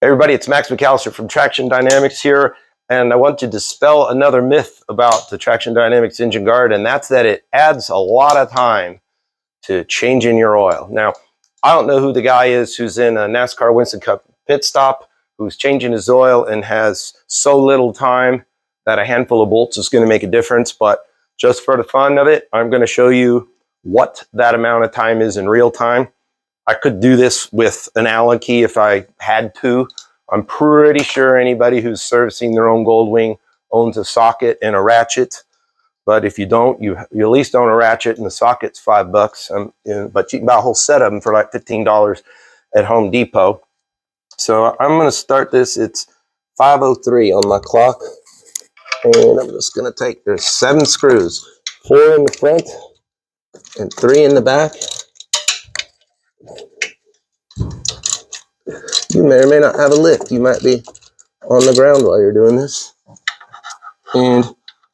Hey everybody, it's Max McAllister from Traxxion Dynamics here, and I want to dispel another myth about the Traxxion Dynamics engine guard, and that's that it adds a lot of time to changing your oil. Now, I don't know who the guy is who's in a NASCAR Winston Cup pit stop, who's changing his oil and has so little time that a handful of bolts is going to make a difference, but just for the fun of it, I'm going to show you what that amount of time is in real time. I could do this with an Allen key if I had to. I'm pretty sure anybody who's servicing their own Gold Wing owns a socket and a ratchet. But if you don't, you at least own a ratchet, and the socket's $5. But you can buy a whole set of them for like $15 at Home Depot. So I'm going to start this. It's 5:03 on my clock. And I'm just going to take, there's 7 screws, 4 in the front and 3 in the back. You may or may not have a lift. You might be on the ground while you're doing this. And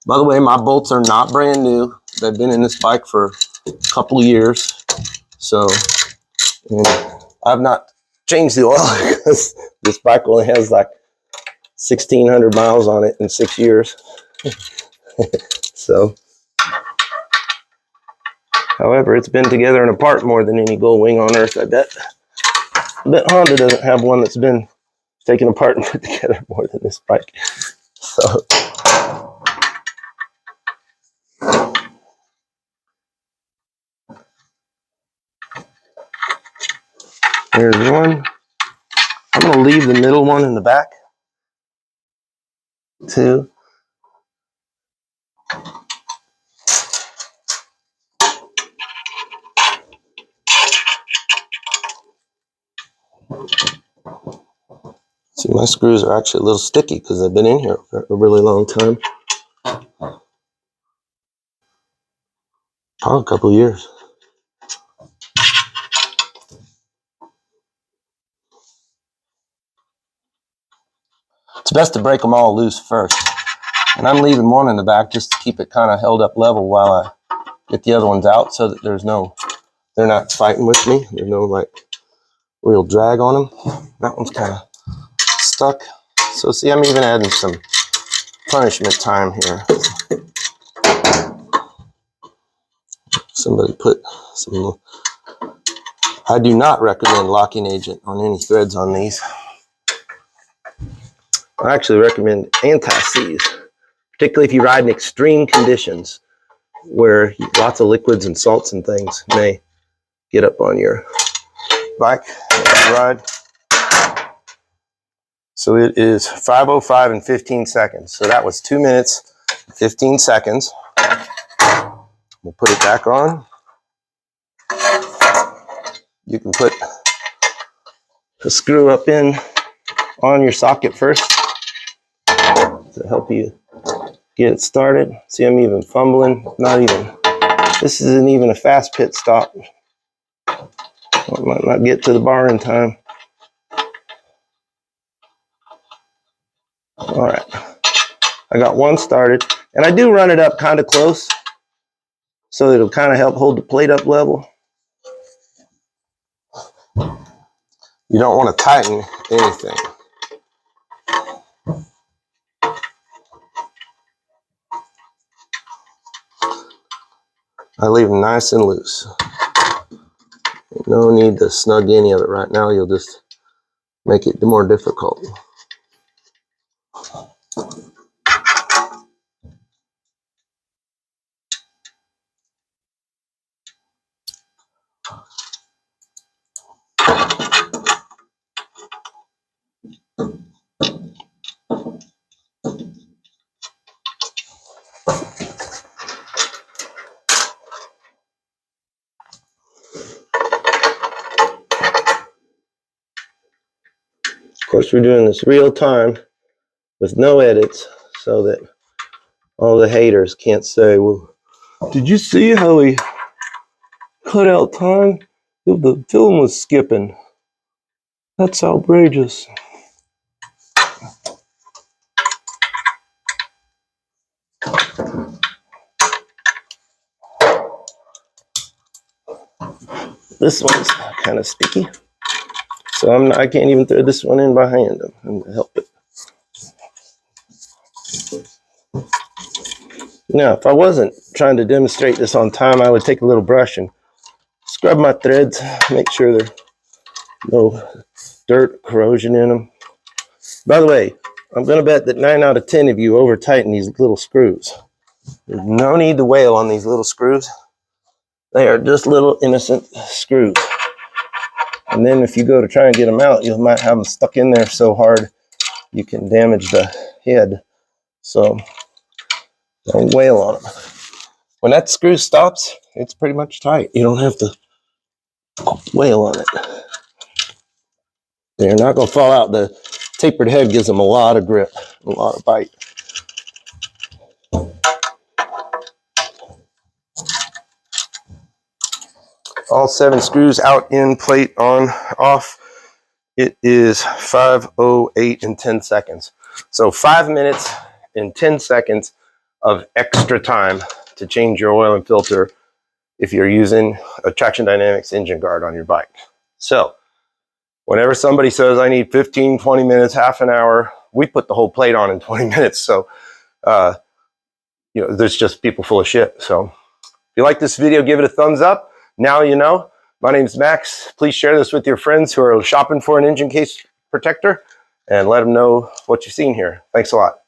by the way, my bolts are not brand new. They've been in this bike for a couple of years. So, and I've not changed the oil because this bike only has like 1,600 miles on it in 6 years. So, however, it's been together and apart more than any Gold Wing on earth, I bet. I bet Honda doesn't have one that's been taken apart and put together more than this bike. So, here's one. I'm going to leave the middle one in the back. 2. See, my screws are actually a little sticky because they've been in here for a really long time. Probably a couple of years. It's best to break them all loose first. And I'm leaving one in the back just to keep it kind of held up level while I get the other ones out so that they're not fighting with me. There's no like real drag on them. That one's kind of stuck. So see, I'm even adding some punishment time here. Somebody put some, I do not recommend locking agent on any threads on these. I actually recommend anti-seize, particularly if you ride in extreme conditions where lots of liquids and salts and things may get up on your bike ride. So it is 5:05 and 15 seconds. So that was 2 minutes, 15 seconds. We'll put it back on. You can put the screw up in on your socket first to help you get it started. See, I'm even fumbling. This isn't even a fast pit stop. I might not get to the bar in time. All right, I got one started, and I do run it up kind of close so it'll kind of help hold the plate up level. You don't want to tighten anything. I leave them nice and loose. No need to snug any of it right now. You'll just make it more difficult. Of course, we're doing this real time with no edits so that all the haters can't say, well, did you see how he cut out time? The film was skipping. That's outrageous. This one's kind of sticky. So I can't even throw this one in by hand. I'm going to help it. Now, if I wasn't trying to demonstrate this on time, I would take a little brush and scrub my threads, make sure there's no dirt, corrosion in them. By the way, I'm going to bet that 9 out of 10 of you over tighten these little screws. There's no need to wail on these little screws. They are just little innocent screws. And then if you go to try and get them out, you might have them stuck in there so hard you can damage the head. So don't wail on them. When that screw stops, it's pretty much tight. You don't have to wail on it. They're not going to fall out. The tapered head gives them a lot of grip, a lot of bite. All 7 screws out, in, plate, on, off. It is 5:08 in 10 seconds. So 5 minutes and 10 seconds of extra time to change your oil and filter if you're using a Traxxion Dynamics engine guard on your bike. So whenever somebody says I need 15, 20 minutes, half an hour, we put the whole plate on in 20 minutes. So, there's just people full of shit. So if you like this video, give it a thumbs up. Now you know. My name's Max. Please share this with your friends who are shopping for an engine case protector and let them know what you've seen here. Thanks a lot.